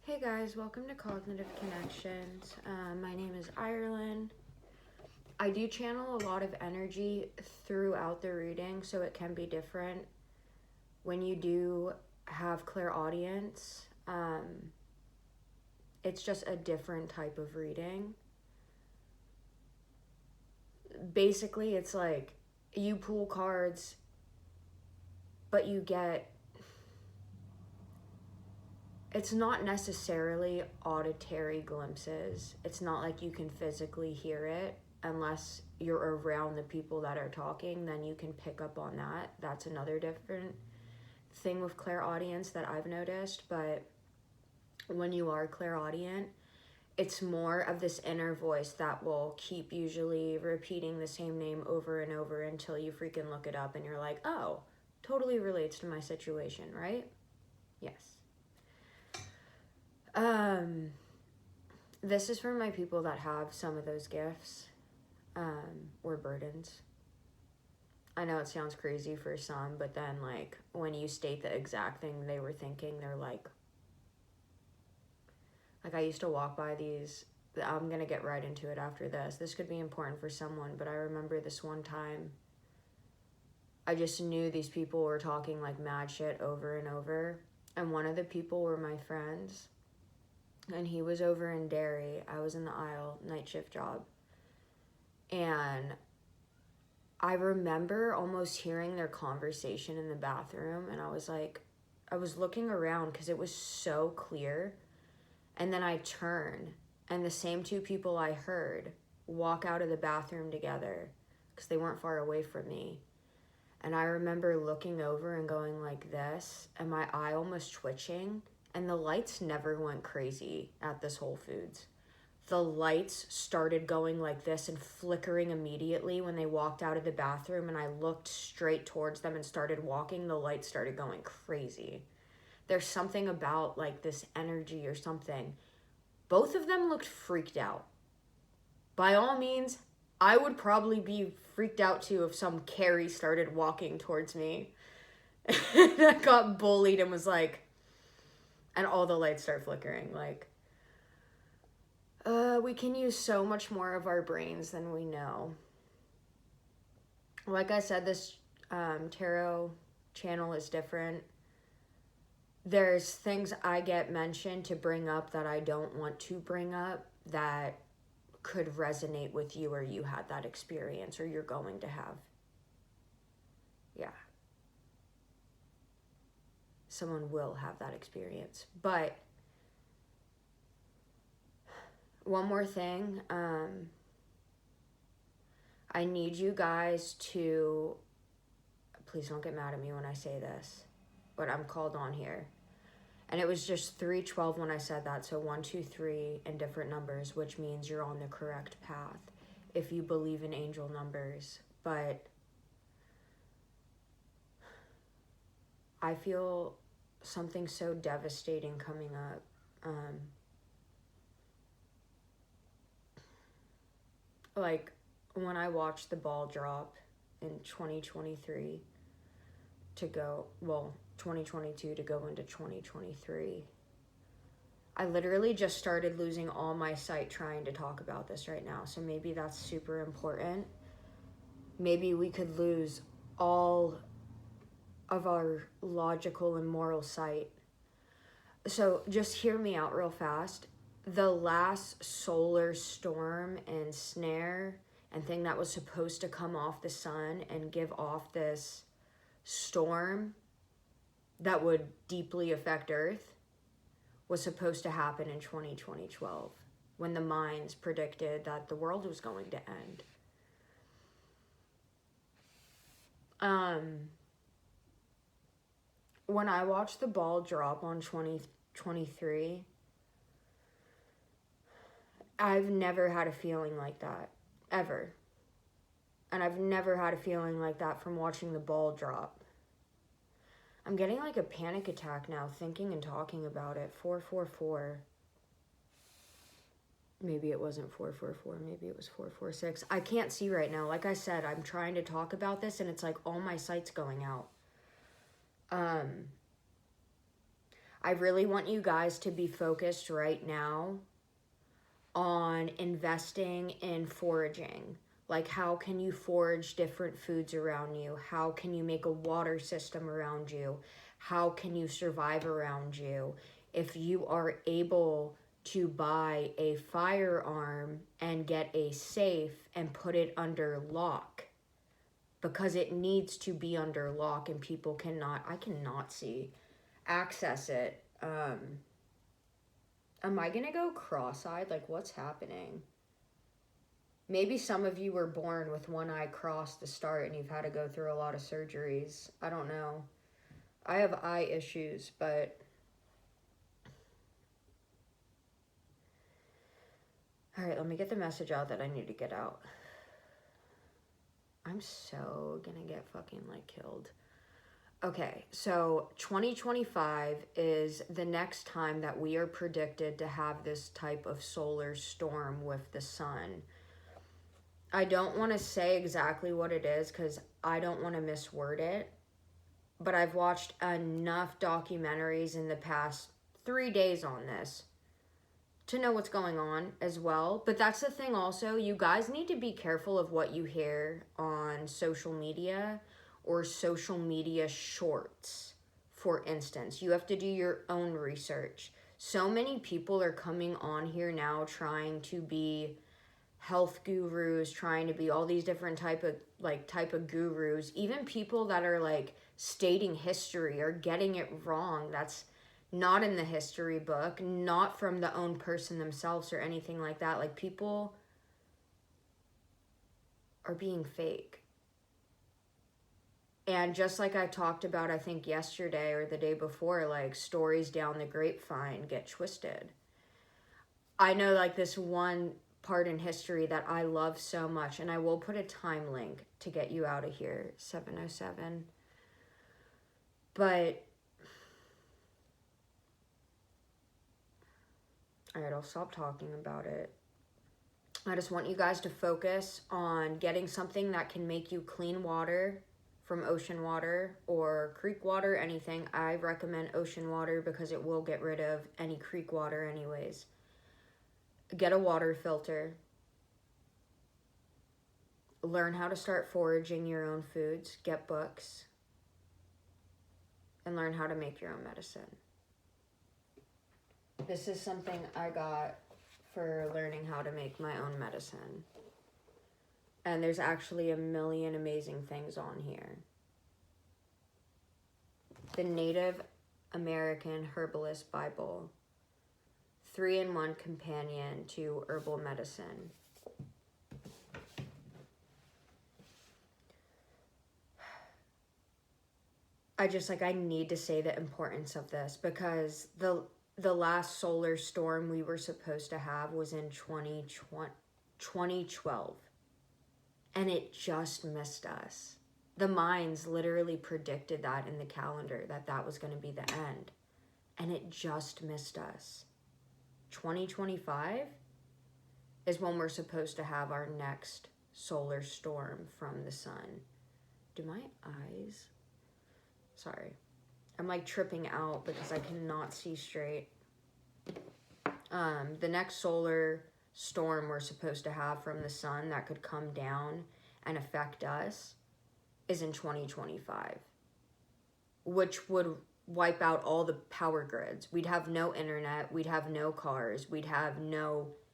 Hey guys, welcome to Cognitive Connections. My name is Ireland. I do channel a lot of energy throughout the reading, so it can be different when you do have clairaudience. It's just a different type of reading. Basically, it's like you pull cards, but you get... It's not necessarily auditory glimpses. It's not like you can physically hear it unless you're around the people that are talking, then you can pick up on that. That's another different thing with clairaudience that I've noticed. But when you are clairaudient, it's more of this inner voice that will keep usually repeating the same name over and over until you freaking look it up and you're like, oh, totally relates to my situation, right? Yes. This is for my people that have some of those gifts, or burdens. I know it sounds crazy for some, but then, like, when you state the exact thing they were thinking, they're like, I used to walk by these, I'm gonna get right into it after this. This could be important for someone, but I remember this one time, I just knew these people were talking, like, mad shit over and over, and one of the people were my friends. And he was over in Derry. I was in the aisle, night shift job. And I remember almost hearing their conversation in the bathroom. And I was like, I was looking around because it was so clear. And then I turn, and the same two people I heard walk out of the bathroom together because they weren't far away from me. And I remember looking over and going like this, and my eye almost twitching. And the lights never went crazy at this Whole Foods. The lights started going like this and flickering immediately when they walked out of the bathroom, and I looked straight towards them and started walking. The lights started going crazy. There's something about like this energy or something. Both of them looked freaked out. By all means, I would probably be freaked out too if some Carrie started walking towards me. And I got bullied and was like... And all the lights start flickering. Like, we can use so much more of our brains than we know. Like I said, this tarot channel is different. There's things I get mentioned to bring up that I don't want to bring up that could resonate with you, or you had that experience, or you're going to have. Yeah. Someone will have that experience. But one more thing, I need you guys to, please don't get mad at me when I say this, but I'm called on here. And it was just 312 when I said that, so 1, 2, 3 in different numbers, which means you're on the correct path if you believe in angel numbers. But I feel something so devastating coming up. Like when I watched the ball drop in 2023 to go, 2022 to go into 2023, I literally just started losing all my sight trying to talk about this right now. So maybe that's super important. Maybe we could lose all of our logical and moral sight. So just hear me out real fast. The last solar storm and snare and thing that was supposed to come off the sun and give off this storm that would deeply affect Earth was supposed to happen in 2012 when the Mayans predicted that the world was going to end. When I watched the ball drop on 2023, I've never had a feeling like that, ever. And I've never had a feeling like that from watching the ball drop. I'm getting like a panic attack now, thinking and talking about it. 444. Maybe it wasn't 444, maybe it was 446. I can't see right now. Like I said, I'm trying to talk about this and it's like all my sight's going out. I really want you guys to be focused right now on investing in foraging. Like, how can you forage different foods around you? How can you make a water system around you? How can you survive around you? If you are able to buy a firearm and get a safe and put it under lock, because it needs to be under lock and people I cannot access it. Am I gonna go cross-eyed? Like, what's happening? Maybe some of you were born with one eye crossed to start and you've had to go through a lot of surgeries. I don't know. I have eye issues, but... Alright, let me get the message out that I need to get out. I'm so gonna get fucking, like, killed. Okay, so 2025 is the next time that we are predicted to have this type of solar storm with the sun. I don't want to say exactly what it is because I don't want to misword it, but I've watched enough documentaries in the past 3 days on this to know what's going on as well. But that's the thing also, you guys need to be careful of what you hear on social media or social media shorts, for instance. You have to do your own research. So many people are coming on here now trying to be health gurus, trying to be all these different type of gurus. Even people that are like stating history are getting it wrong. That's not in the history book, not from the own person themselves or anything like that. Like, people are being fake. And just like I talked about, I think yesterday or the day before, like, stories down the grapevine get twisted. I know, like, this one part in history that I love so much, and I will put a time link to get you out of here, 7:07. But all right, I'll stop talking about it. I just want you guys to focus on getting something that can make you clean water from ocean water or creek water, anything. I recommend ocean water because it will get rid of any creek water anyways. Get a water filter. Learn how to start foraging your own foods. Get books. And learn how to make your own medicine. This is something I got for learning how to make my own medicine. And there's actually a million amazing things on here. The Native American Herbalist Bible. 3-in-1 companion to herbal medicine. I need to say the importance of this because the last solar storm we were supposed to have was in 2012. And it just missed us. The minds literally predicted that in the calendar, that was going to be the end. And it just missed us. 2025 is when we're supposed to have our next solar storm from the sun. Do my eyes... Sorry. I'm like tripping out because I cannot see straight. The next solar storm we're supposed to have from the sun that could come down and affect us is in 2025, which would wipe out all the power grids. We'd have no internet, we'd have no cars, we'd have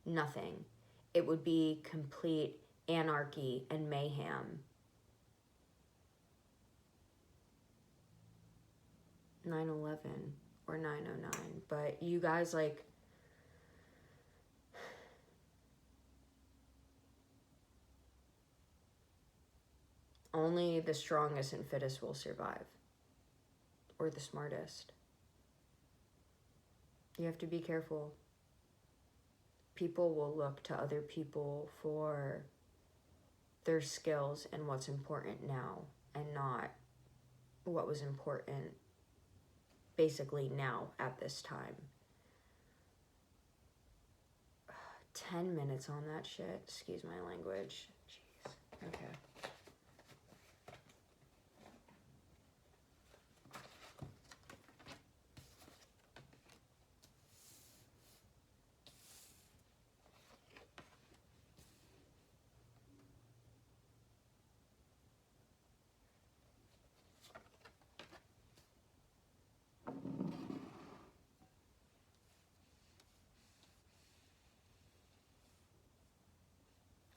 nothing. It would be complete anarchy and mayhem. 9/11 or 9/09, but you guys, like, only the strongest and fittest will survive, or the smartest. You have to be careful. People will look to other people for their skills and what's important now, and not what was important basically now at this time. 10 minutes on that shit. Excuse my language. Jeez. Okay.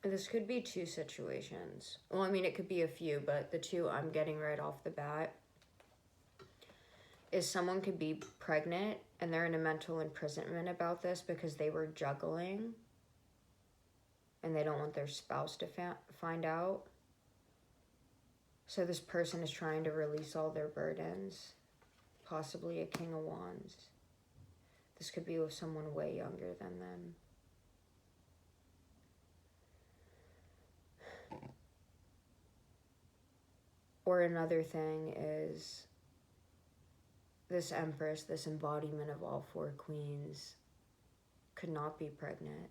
This could be two situations. Well, I mean, it could be a few, but the two I'm getting right off the bat is someone could be pregnant and they're in a mental imprisonment about this because they were juggling and they don't want their spouse to find out. So this person is trying to release all their burdens, possibly a King of Wands. This could be with someone way younger than them. Or another thing is this Empress, this embodiment of all four queens, could not be pregnant.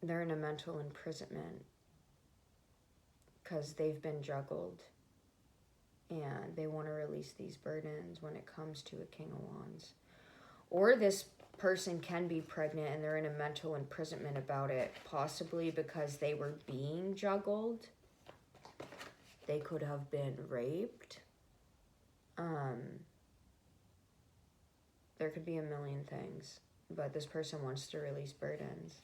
They're in a mental imprisonment because they've been juggled and they want to release these burdens when it comes to a King of Wands. Or this person can be pregnant and they're in a mental imprisonment about it, possibly because they were being juggled. They could have been raped. There could be a million things, but this person wants to release burdens.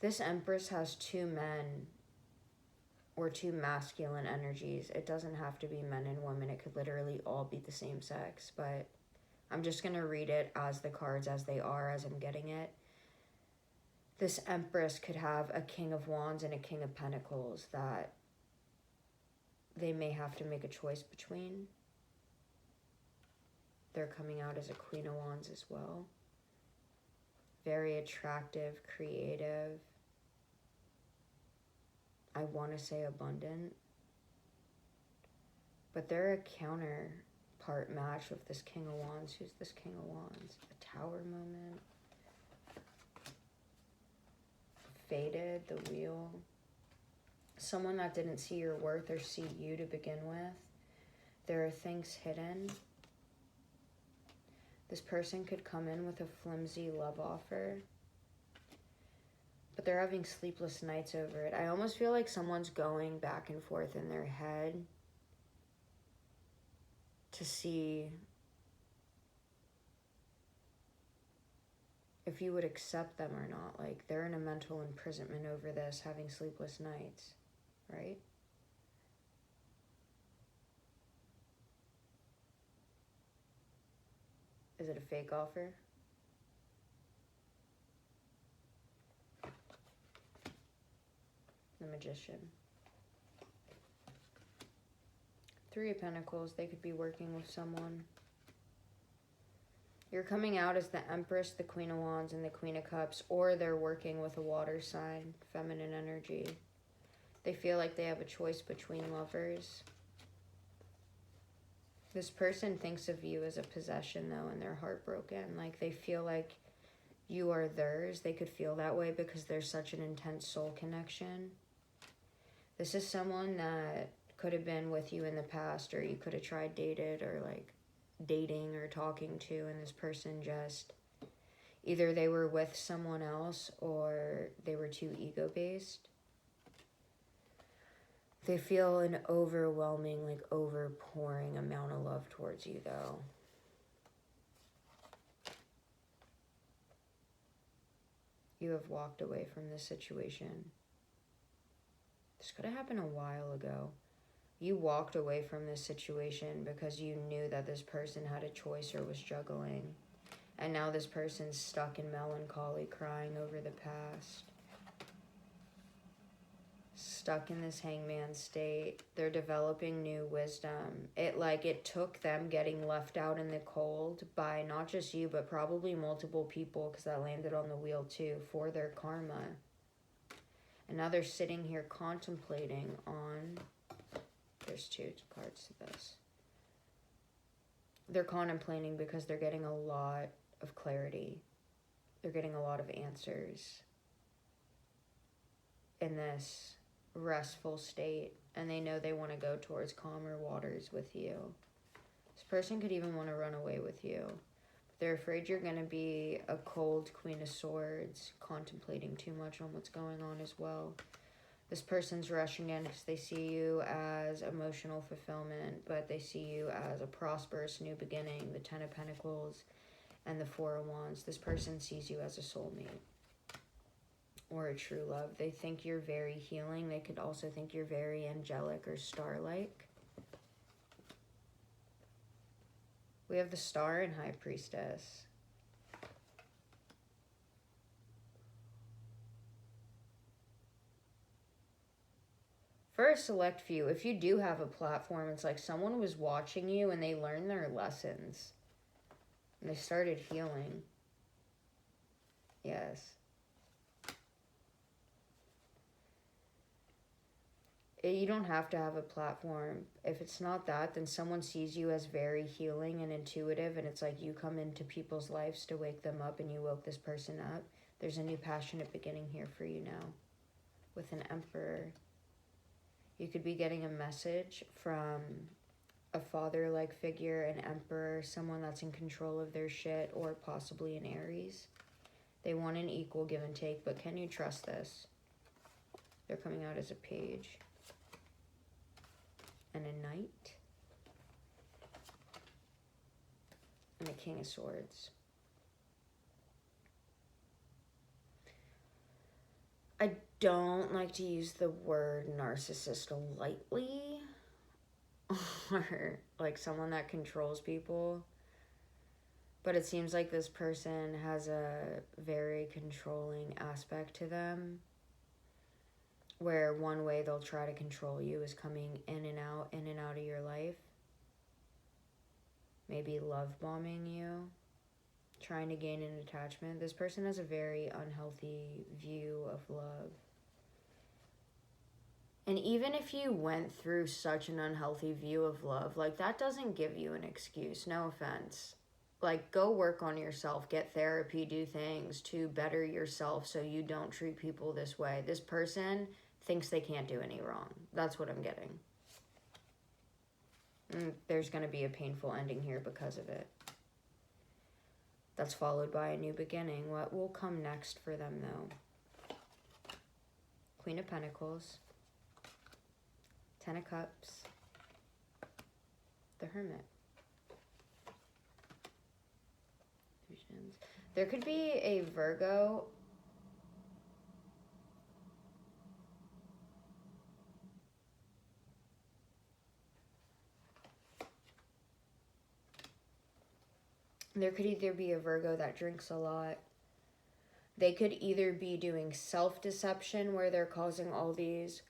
This Empress has two men or two masculine energies. It doesn't have to be men and women. It could literally all be the same sex, but I'm just going to read it as the cards as they are, as I'm getting it. This Empress could have a King of Wands and a King of Pentacles that they may have to make a choice between. They're coming out as a Queen of Wands as well. Very attractive, creative. I want to say abundant. But they're a counterpart match with this King of Wands. Who's this King of Wands? A Tower moment. Faded, the Wheel. Someone that didn't see your worth or see you to begin with. There are things hidden. This person could come in with a flimsy love offer, but they're having sleepless nights over it. I almost feel like someone's going back and forth in their head to see if you would accept them or not. Like, they're in a mental imprisonment over this, having sleepless nights, right? Is it a fake offer? The Magician. Three of Pentacles. They could be working with someone. You're coming out as the Empress, the Queen of Wands, and the Queen of Cups, or they're working with a water sign, feminine energy. They feel like they have a choice between lovers. This person thinks of you as a possession, though, and they're heartbroken. Like, they feel like you are theirs. They could feel that way because there's such an intense soul connection. This is someone that could have been with you in the past, or you could have tried dating or talking to, and this person just, either they were with someone else or they were too ego-based. They feel an overwhelming, like overpouring amount of love towards you, though. You have walked away from this situation. This could have happened a while ago. You walked away from this situation because you knew that this person had a choice or was juggling. And now this person's stuck in melancholy, crying over the past. Stuck in this hangman state. They're developing new wisdom. It took them getting left out in the cold by not just you, but probably multiple people, because that landed on the wheel too, for their karma. And now they're sitting here contemplating on, there's two cards to this. They're contemplating because they're getting a lot of clarity. They're getting a lot of answers in this restful state, and they know they want to go towards calmer waters with you. This person could even want to run away with you. They're afraid you're going to be a cold Queen of Swords, contemplating too much on what's going on as well. This person's rushing in because they see you as emotional fulfillment, but they see you as a prosperous new beginning, the 10 of Pentacles and the 4 of Wands. This person sees you as a soulmate or a true love. They think you're very healing. They could also think you're very angelic or star-like. We have the Star and High Priestess. For a select few, if you do have a platform, it's like someone was watching you and they learned their lessons. And they started healing. Yes. You don't have to have a platform. If it's not that, then someone sees you as very healing and intuitive, and it's like you come into people's lives to wake them up, and you woke this person up. There's a new passionate beginning here for you now with an Emperor. You could be getting a message from a father-like figure, an Emperor, someone that's in control of their shit, or possibly an Aries. They want an equal give and take, but can you trust this? They're coming out as a Page and a Knight and a King of Swords. I don't like to use the word narcissist lightly, or like someone that controls people, but it seems like this person has a very controlling aspect to them, where one way they'll try to control you is coming in and out of your life. Maybe love bombing you, trying to gain an attachment. This person has a very unhealthy view of love. And even if you went through such an unhealthy view of love, like, that doesn't give you an excuse. No offense. Like, go work on yourself, get therapy, do things to better yourself so you don't treat people this way. This person thinks they can't do any wrong. That's what I'm getting. There's going to be a painful ending here because of it. That's followed by a new beginning. What will come next for them, though? Queen of Pentacles. 10 of Cups. The Hermit. There could be a Virgo. There could either be a Virgo that drinks a lot. They could either be doing self-deception where they're causing all these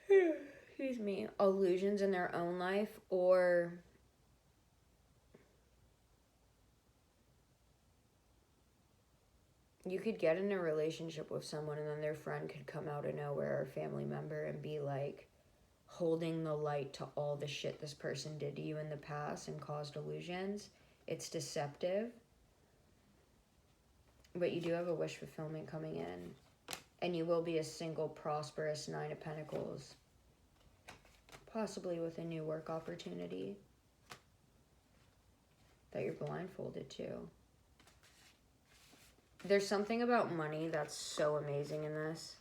excuse me, illusions in their own life, or you could get in a relationship with someone and then their friend could come out of nowhere, or family member, and be like holding the light to all the shit this person did to you in the past and caused illusions. It's deceptive. But you do have a wish fulfillment coming in. And you will be a single, prosperous 9 of Pentacles. Possibly with a new work opportunity that you're blindfolded to. There's something about money that's so amazing in this.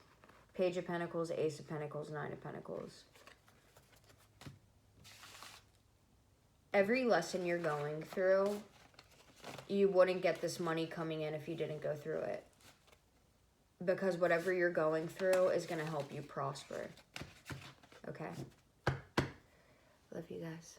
Page of Pentacles, Ace of Pentacles, 9 of Pentacles. Every lesson you're going through, you wouldn't get this money coming in if you didn't go through it. Because whatever you're going through is going to help you prosper. Okay? Love you guys.